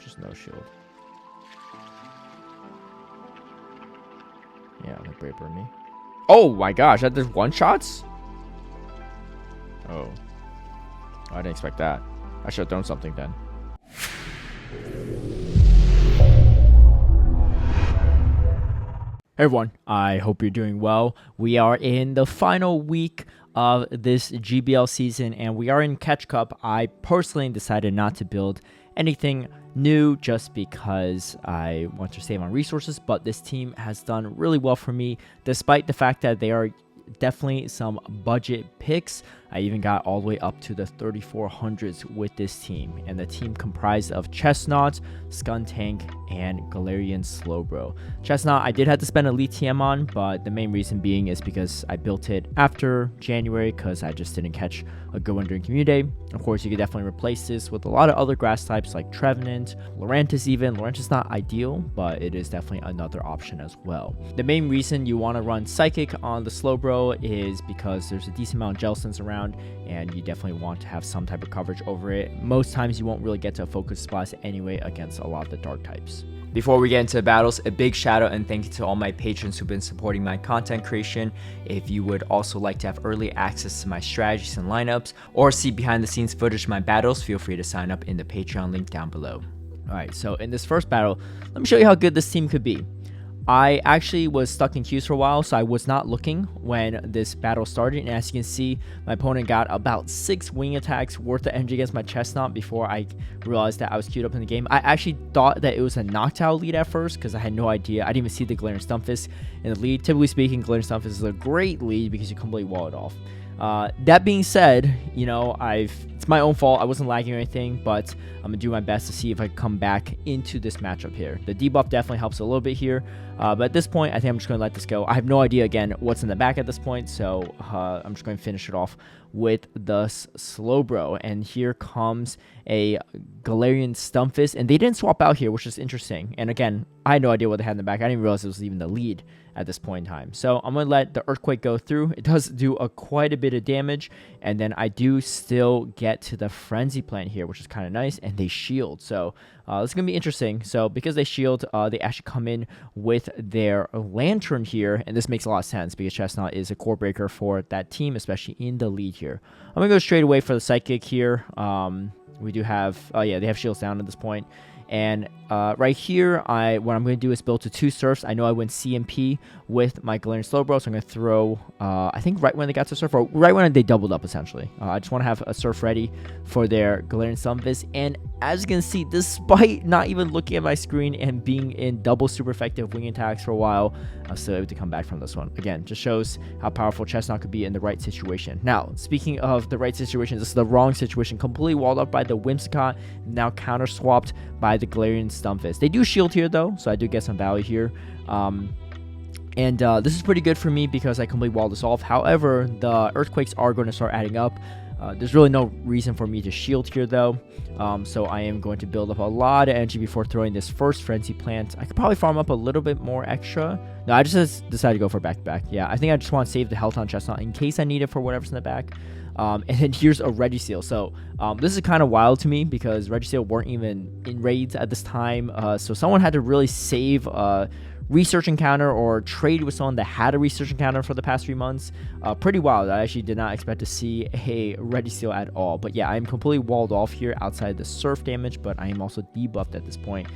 Just no shield. Yeah, like Brave Bird me. Oh my gosh, that there's one shots? Oh. I didn't expect that. I should have thrown something then. Hey everyone, I hope you're doing well. We are in the final week of this GBL season and we are in Catch Cup. I personally decided not to build anything new just because I want to save on resources, but this team has done really well for me despite the fact that they are definitely some budget picks. I even got all the way up to the 3400s with this team, and the team comprised of Chestnut, Skuntank, and Galarian Slowbro. Chestnut I did have to spend Elite TM on, but the main reason being is because I built it after January because I just didn't catch a good one during Community Day. Of course, you could definitely replace this with a lot of other grass types like Trevenant, Lurantis even. Lurantis not ideal, but it is definitely another option as well. The main reason you want to run Psychic on the Slowbro is because there's a decent amount of Gel Sense around, and you definitely want to have some type of coverage over it. Most times you won't really get to a focus spot anyway against a lot of the dark types. Before we get into the battles, a big shout out and thank you to all my patrons who've been supporting my content creation. If you would also like to have early access to my strategies and lineups, or see behind the scenes footage of my battles, feel free to sign up in the Patreon link down below. Alright, so in this first battle, let me show you how good this team could be. I actually was stuck in queues for a while, so I was not looking when this battle started, and as you can see, my opponent got about 6 wing attacks worth of energy against my Chestnut before I realized that I was queued up in the game. I actually thought that it was a Noctowl lead at first, because I had no idea. I didn't even see the Galarian Stunfisk in the lead. Typically speaking, Galarian Stunfisk is a great lead because you completely wall it off. That being said, you know, it's my own fault. I wasn't lagging or anything, but I'm gonna do my best to see if I can come back into this matchup here. The debuff definitely helps a little bit here, but at this point, I think I'm just gonna let this go. I have no idea again what's in the back at this point, so I'm just going to finish it off with the Slowbro. And here comes a Galarian Stunfisk, and they didn't swap out here, which is interesting. And again, I had no idea what they had in the back. I didn't realize it was even the lead at this point in time. So I'm going to let the Earthquake go through. It does do quite a bit of damage, and then I do still get to the Frenzy Plant here, which is kind of nice, and they shield. So this is going to be interesting. So because they shield, they actually come in with their Lanturn here, and this makes a lot of sense because Chestnut is a core breaker for that team, especially in the lead here. I'm going to go straight away for the Psychic here. We do have, yeah, they have shields down at this point. And right here, what I'm going to do is build to 2 Surfs. I know I went CMP with my Galarian Slowbro, so I'm going to throw, I think right when they got to Surf, or right when they doubled up, essentially. I just want to have a Surf ready for their Galarian Stunfisk. And as you can see, despite not even looking at my screen and being in double super effective wing attacks for a while, I was still able to come back from this one. Again, just shows how powerful Chestnut could be in the right situation. Now, speaking of the right situation, this is the wrong situation. Completely walled up by the Whimsicott, now counter swapped by the Galarian Stunfisk. They do shield here though, so I do get some value here. This is pretty good for me because I completely walled this off. However, the Earthquakes are going to start adding up. There's really no reason for me to shield here though, so I am going to build up a lot of energy before throwing this first Frenzy Plant. I could probably farm up a little bit more extra. No, I just decided to go for back-to-back. Yeah, I think I just want to save the health on Chestnut in case I need it for whatever's in the back. And then here's a Registeel. So this is kind of wild to me because Registeel weren't even in raids at this time. So someone had to really save research encounter or trade with someone that had a research encounter for the past 3 months. Pretty wild. I actually did not expect to see a Registeel at all. But yeah, I'm completely walled off here outside the surf damage, but I am also debuffed at this point.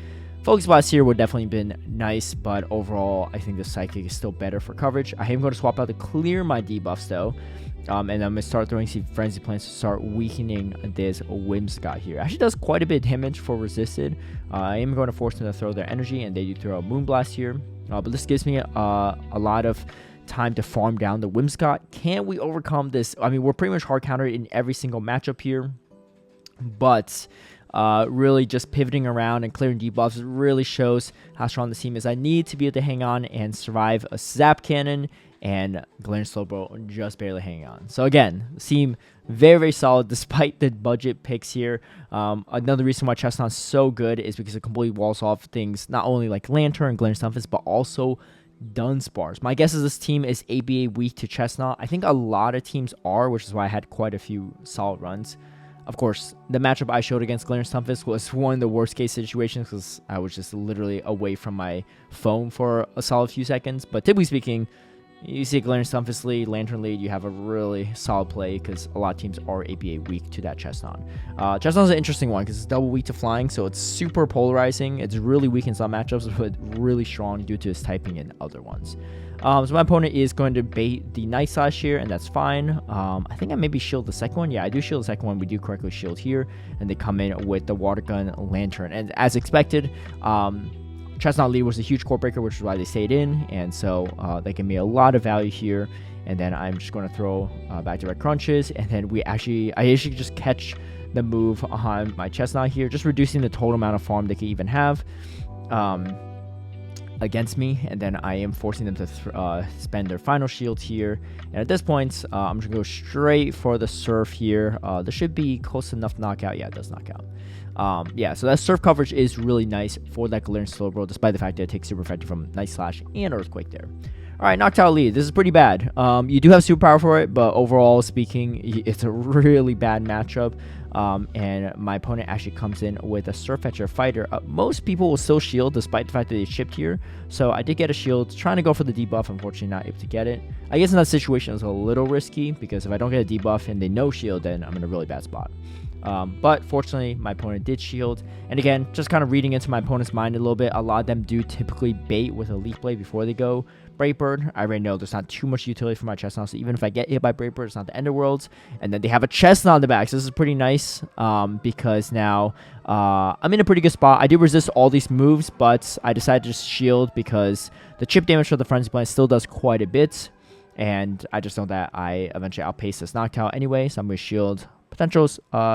Focus Blast here would definitely been nice, but overall, I think the Psychic is still better for coverage. I am going to swap out to clear my debuffs though. And I'm going to start throwing some Frenzy Plants to start weakening this Whimsicott here. Actually does quite a bit of damage for resisted. I am going to force them to throw their energy, and they do throw a Moonblast here. But this gives me a lot of time to farm down the Whimsicott. Can we overcome this? I mean, we're pretty much hard countered in every single matchup here. But really just pivoting around and clearing debuffs really shows how strong this team is. I need to be able to hang on and survive a Zap Cannon, and Galarian Slowbro just barely hanging on. So again, the team very, very solid despite the budget picks here. Another reason why Chestnut's so good is because it completely walls off things, not only like Lanturn and Galarian Stunfisk, but also Dunsparce. My guess is this team is ABA weak to Chestnut. I think a lot of teams are, which is why I had quite a few solid runs. Of course, the matchup I showed against Galarian Stunfisk was one of the worst case situations because I was just literally away from my phone for a solid few seconds. But typically speaking, you see a Galarian Stunfisk lead, Lanturn lead, you have a really solid play because a lot of teams are APA weak to that Chestnut. Chestnut's an interesting one because it's double weak to flying, so it's super polarizing. It's really weak in some matchups, but really strong due to its typing in other ones. So my opponent is going to bait the Night Slash here, and that's fine. I think I maybe shield the second one. Yeah, I do shield the second one. We do correctly shield here, and they come in with the Water Gun Lanturn. And as expected, Chestnut lead was a huge core breaker, which is why they stayed in, and so they give me a lot of value here. And then I'm just going to throw back to red crunches, and then I actually just catch the move on my Chestnut here, just reducing the total amount of farm they can even have against me, and then I am forcing them to spend their final shield here. And at this point, I'm just gonna go straight for the Surf here. There should be close enough knockout. Yeah, it does knock out. Yeah, so that Surf coverage is really nice for that Galarian Slowbro, despite the fact that it takes super effective from Night Slash and Earthquake there. All right, Noctowl lead. This is pretty bad. You do have superpower for it, but overall speaking, it's a really bad matchup. And my opponent actually comes in with a Surf Etcher Fighter. Most people will still shield despite the fact that they shipped here. So I did get a shield, trying to go for the debuff. Unfortunately, not able to get it. I guess in that situation, it's a little risky because if I don't get a debuff and they no shield, then I'm in a really bad spot. But fortunately, my opponent did shield. And again, just kind of reading into my opponent's mind a little bit, a lot of them do typically bait with a Leaf Blade before they go Brave Bird. I already know there's not too much utility for my Chestnut, so even if I get hit by Brave Bird, it's not the end of the worlds. And then they have a Chestnut on the back, so this is pretty nice because now I'm in a pretty good spot. I did resist all these moves, but I decided to just shield because the chip damage for the Frenzy Blade still does quite a bit. And I just know that I eventually outpace this Noctowl anyway, so I'm going to shield. Potential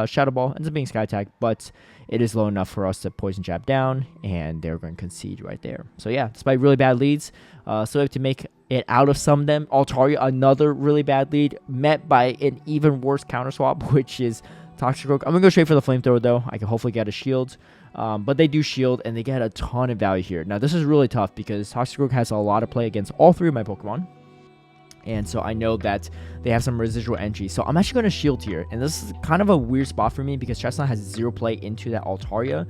Shadow Ball ends up being Sky Attack, but it is low enough for us to Poison Jab down, and they're going to concede right there. So yeah, despite really bad leads, so we have to make it out of some of them. Altaria, another really bad lead, met by an even worse counter swap, which is Toxic Rogue. I'm going to go straight for the Flamethrower, though. I can hopefully get a shield, but they do shield, and they get a ton of value here. Now, this is really tough because Toxic Rogue has a lot of play against all three of my Pokemon. And so I know that they have some residual energy. So I'm actually going to shield here. And this is kind of a weird spot for me because Chestnut has 0 play into that Altaria.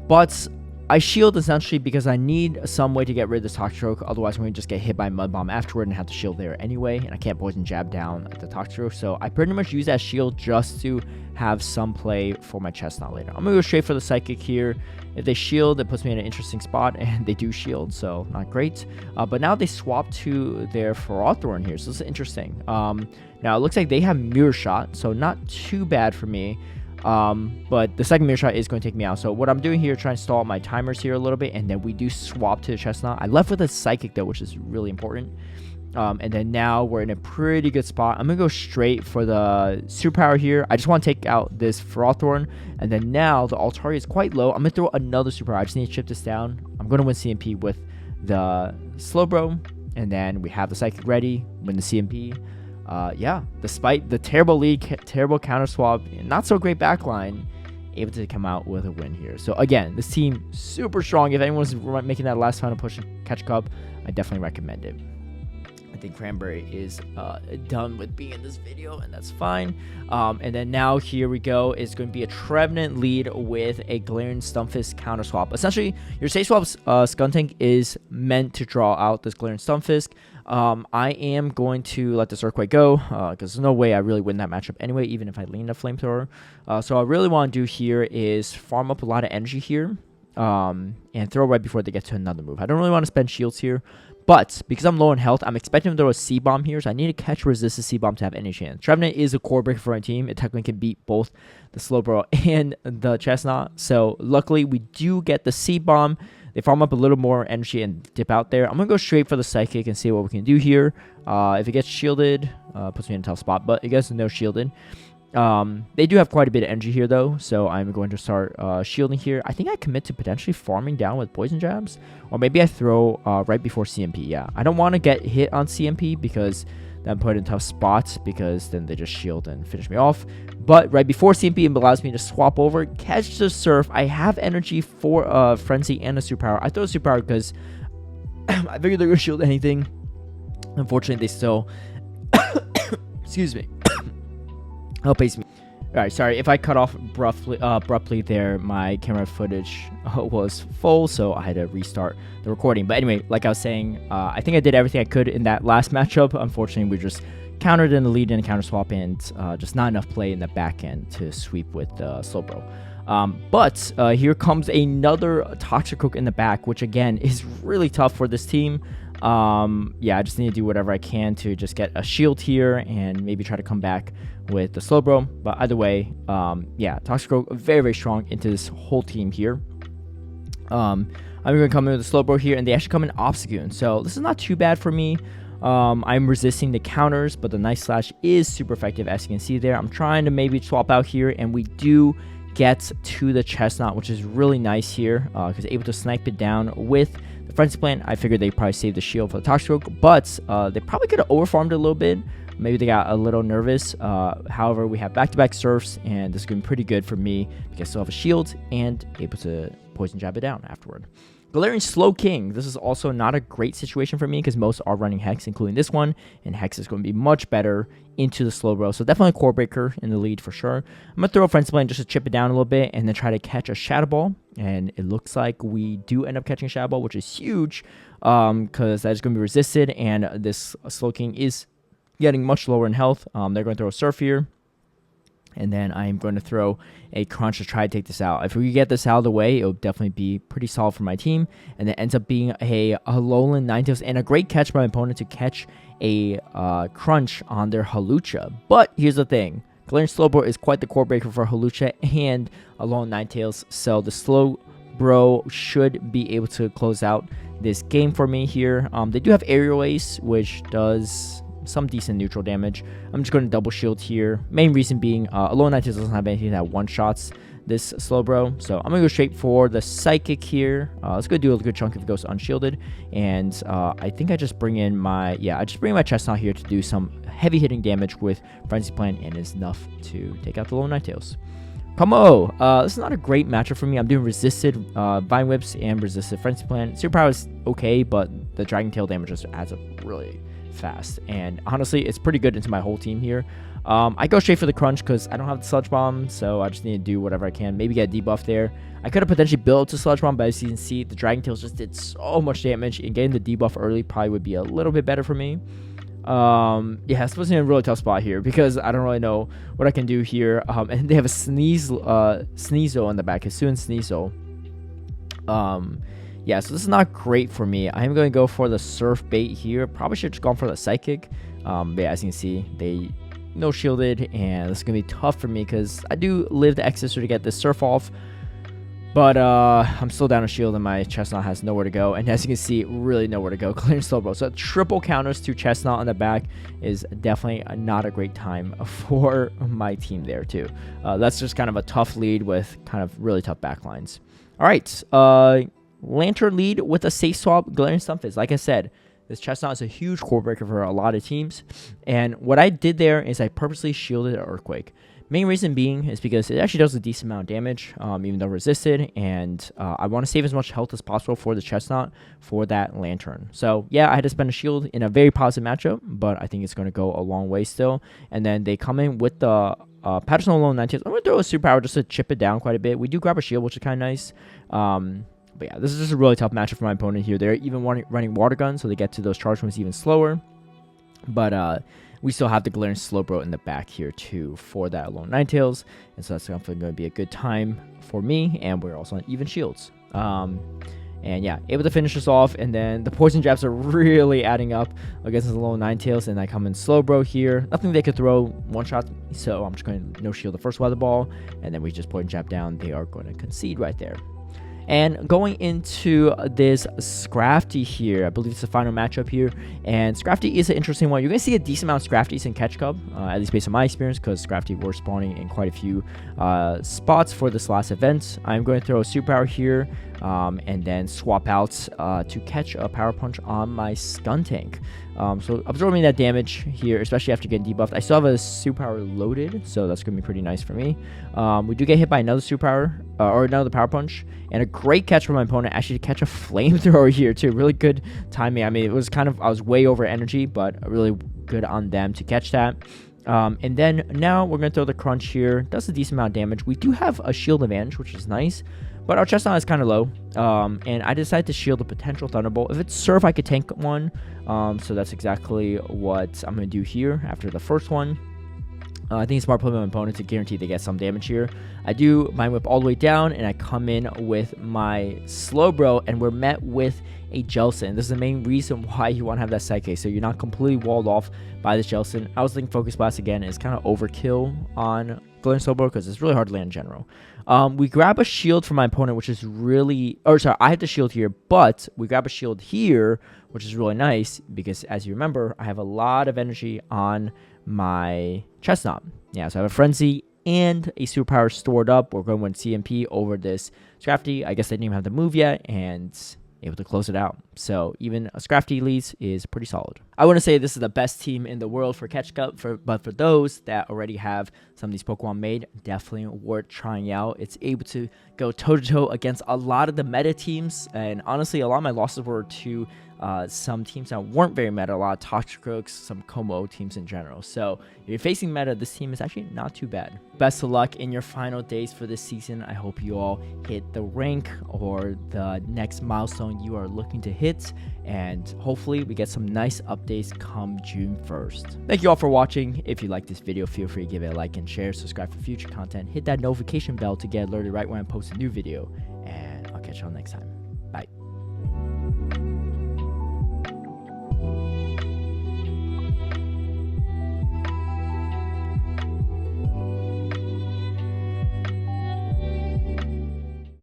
But I shield essentially because I need some way to get rid of this Toxic Rogue. Otherwise, I'm going to just get hit by Mud Bomb afterward and have to shield there anyway. And I can't Poison Jab down the Toxic Rogue. So I pretty much use that shield just to have some play for my Chestnut later. I'm going to go straight for the Psychic here. If they shield, it puts me in an interesting spot, and they do shield, so not great. But now they swap to their Ferrothorn here, so this is interesting. Now, it looks like they have Mirror Shot, so not too bad for me. But the second Mirror Shot is going to take me out. So what I'm doing here, trying to stall my timers here a little bit, and then we do swap to the Chestnut. I left with a Psychic, though, which is really important. And then now we're in a pretty good spot. I'm going to go straight for the Superpower here. I just want to take out this Ferrothorn. And then now the Altaria is quite low. I'm going to throw another Superpower. I just need to chip this down. I'm going to win CMP with the Slowbro. And then we have the Psychic ready. Win the CMP. Yeah, despite the terrible lead, terrible counter swap, not so great backline, able to come out with a win here. So again, this team super strong. If anyone's making that last final push and catch cup, I definitely recommend it. I think Cranberry is done with being in this video, and that's fine. And then now here we go. It's going to be a Trevenant lead with a Galarian Stunfisk counter swap. Essentially, your Safe Swap's Skuntank is meant to draw out this Galarian Stunfisk. I am going to let this Earthquake go because there's no way I really win that matchup anyway, even if I lean a Flamethrower. So what I really want to do here is farm up a lot of energy here and throw right before they get to another move. I don't really want to spend shields here. But because I'm low in health, I'm expecting to throw a C-Bomb here, so I need to catch resist the C-Bomb to have any chance. Trevenant is a core breaker for my team. It technically can beat both the Slowbro and the Chestnut. So luckily, we do get the C-Bomb. They farm up a little more energy and dip out there. I'm going to go straight for the Psychic and see what we can do here. If it gets shielded, puts me in a tough spot, but it gets no shielded. They do have quite a bit of energy here, though, so I'm going to start shielding here. I think I commit to potentially farming down with Poison Jabs, or maybe I throw right before CMP. Yeah, I don't want to get hit on CMP because then put in tough spots because then they just shield and finish me off. But right before CMP, it allows me to swap over, catch the Surf. I have energy for Frenzy and a Superpower. I throw a Superpower because I figured they're going to shield anything. Unfortunately, they still... Excuse me. Outpace me. Alright, sorry if I cut off abruptly there. My camera footage was full, so I had to restart the recording. But anyway, like I was saying, I think I did everything I could in that last matchup. Unfortunately, we just countered in the lead in a counter swap, and just not enough play in the back end to sweep with Slowbro. But here comes another Toxicroak in the back, which again is really tough for this team. Yeah, I just need to do whatever I can to just get a shield here and maybe try to come back with the Slowbro. But either way, yeah, Toxicroak very, very strong into this whole team here. I'm going to come in with the Slowbro here, and they actually come in Obstagoon. So this is not too bad for me. I'm resisting the counters, but the Night Slash is super effective, as you can see there. I'm trying to maybe swap out here, and we do get to the Chestnut, which is really nice here, because able to snipe it down with the Frenzy Plant. I figured they probably saved the shield for the Toxicroak, but they probably could have overfarmed it a little bit. Maybe they got a little nervous. However, we have back-to-back surfs, and this is going to be pretty good for me because I still have a shield and able to poison jab it down afterward. Galarian Slowking. This is also not a great situation for me because most are running Hex, including this one, and Hex is going to be much better into the Slowbro. So definitely a Core Breaker in the lead for sure. I'm going to throw a Frenzy Plant just to chip it down a little bit and then try to catch a Shadow Ball. And it looks like we do end up catching a Shadow Ball, which is huge because that is going to be resisted, and this Slowking is getting much lower in health. They're going to throw a Surf here. And then I'm going to throw a Crunch to try to take this out. If we get this out of the way, it'll definitely be pretty solid for my team. And it ends up being a Alolan Ninetales and a great catch by my opponent to catch a Crunch on their Hawlucha. But here's the thing. Galarian Slowbro is quite the core breaker for Hawlucha and Alolan Ninetales. So the Slowbro should be able to close out this game for me here. They do have Aerial Ace, which does some decent neutral damage. I'm just going to double shield here. Main reason being Alolan Ninetales doesn't have anything that one-shots this Slowbro. So I'm going to go straight for the Psychic here. Let's go do a good chunk if it goes unshielded. And I think I just bring in my, I just bring in my Chestnut here to do some heavy hitting damage with Frenzy Plant, and it's enough to take out the Alolan Ninetales. Kommo-o. This is not a great matchup for me. I'm doing resisted Vine Whips and resisted Frenzy Plant. Superpower is okay, but the Dragon Tail damage just adds up really fast, and honestly it's pretty good into my whole team here. I go straight for the Crunch because I don't have the Sludge Bomb, so I just need to do whatever I can, maybe get a debuff there. I could have potentially built to Sludge Bomb, but as you can see, the Dragon Tails just did so much damage, and getting the debuff early probably would be a little bit better for me. Yeah, it's supposed to be a really tough spot here because I don't really know what I can do here. And they have a Sneasel in the back, Hisuian Sneasel. Yeah, so this is not great for me. I'm going to go for the Surf Bait here. Probably should have just gone for the Psychic. But yeah, as you can see, they no shielded, and this is going to be tough for me because I do live the X-Sister to get this Surf off. But I'm still down a shield, and my Chestnut has nowhere to go. And as you can see, really nowhere to go. Galarian Slowbro. So triple counters to Chestnut on the back is definitely not a great time for my team there too. That's just kind of a tough lead with kind of really tough backlines. All right, Lanturn lead with a safe swap, Galarian Stunfisk. Like I said, this Chestnut is a huge core breaker for a lot of teams. And what I did there is I purposely shielded an Earthquake. Main reason being is because it actually does a decent amount of damage, even though resisted. And I want to save as much health as possible for the Chestnut for that Lanturn. So yeah, I had to spend a shield in a very positive matchup, but I think it's going to go a long way still. And then they come in with the Patterson Alolan Ninetales. I'm going to throw a Superpower just to chip it down quite a bit. We do grab a shield, which is kind of nice. But yeah, this is just a really tough matchup for my opponent here. They're even running Water Gun, so they get to those charge moves even slower. But we still have the Galarian Slowbro in the back here too for that Alolan Ninetales. And so that's definitely going to be a good time for me. And we're also on even shields. And yeah, able to finish this off. And then the Poison Jabs are really adding up against the Alolan Ninetales. And I come in Slowbro here. Nothing they could throw one shot. So I'm just going to no shield the first Weather Ball. And then we just Poison Jab down. They are going to concede right there. And going into this Scrafty here, I believe it's the final matchup here. And Scrafty is an interesting one. You're going to see a decent amount of Scrafties in Catch Cup, at least based on my experience, because Scrafty were spawning in quite a few spots for this last event. I'm going to throw a Superpower here, and then swap out to catch a Power Punch on my Skuntank. So absorbing that damage here, especially after getting debuffed. I still have a Superpower loaded, so that's going to be pretty nice for me. We do get hit by another Superpower, or another Power Punch, and a great catch from my opponent, actually to catch a Flamethrower here too. Really good timing. I mean, it was kind of, I was way over energy, but really good on them to catch that. And then now we're going to throw the Crunch here. Does a decent amount of damage. We do have a shield advantage, which is nice. But our Chestnut is kind of low. And I decided to shield a potential Thunderbolt. If it's Surf, I could tank one. So that's exactly what I'm going to do here after the first one. I think it's smart playing my opponent to guarantee they get some damage here. I do Mind Whip all the way down, and I come in with my Slowbro, and we're met with a Jellicent. This is the main reason why you want to have that Psychic, so you're not completely walled off by this Jellicent. I was thinking Focus Blast again is kind of overkill on Galarian Slowbro because it's really hard to land in general. We grab a shield from my opponent, which is really... Or sorry, I have the shield here, but we grab a shield here, which is really nice because, as you remember, I have a lot of energy on my Chestnut. Yeah, so I have a Frenzy and a Superpower stored up. We're going with CMP over this Scrafty. I guess they didn't even have the move yet, and able to close it out. So even a Scrafty leads is pretty solid. I want to say this is the best team in the world for Catch Cup, but for those that already have some of these Pokemon made, definitely worth trying out. It's able to go toe-to-toe against a lot of the meta teams, and honestly, a lot of my losses were to some teams that weren't very meta, a lot of Toxicrooks, some Kommo-o teams in general. So if you're facing meta, this team is actually not too bad. Best of luck in your final days for this season. I hope you all hit the rank or the next milestone you are looking to hit, and hopefully we get some nice updates come June 1st. Thank you all for watching. If you like this video, feel free to give it a like and share, subscribe for future content, hit that notification bell to get alerted right when I post a new video, and I'll catch you all next time.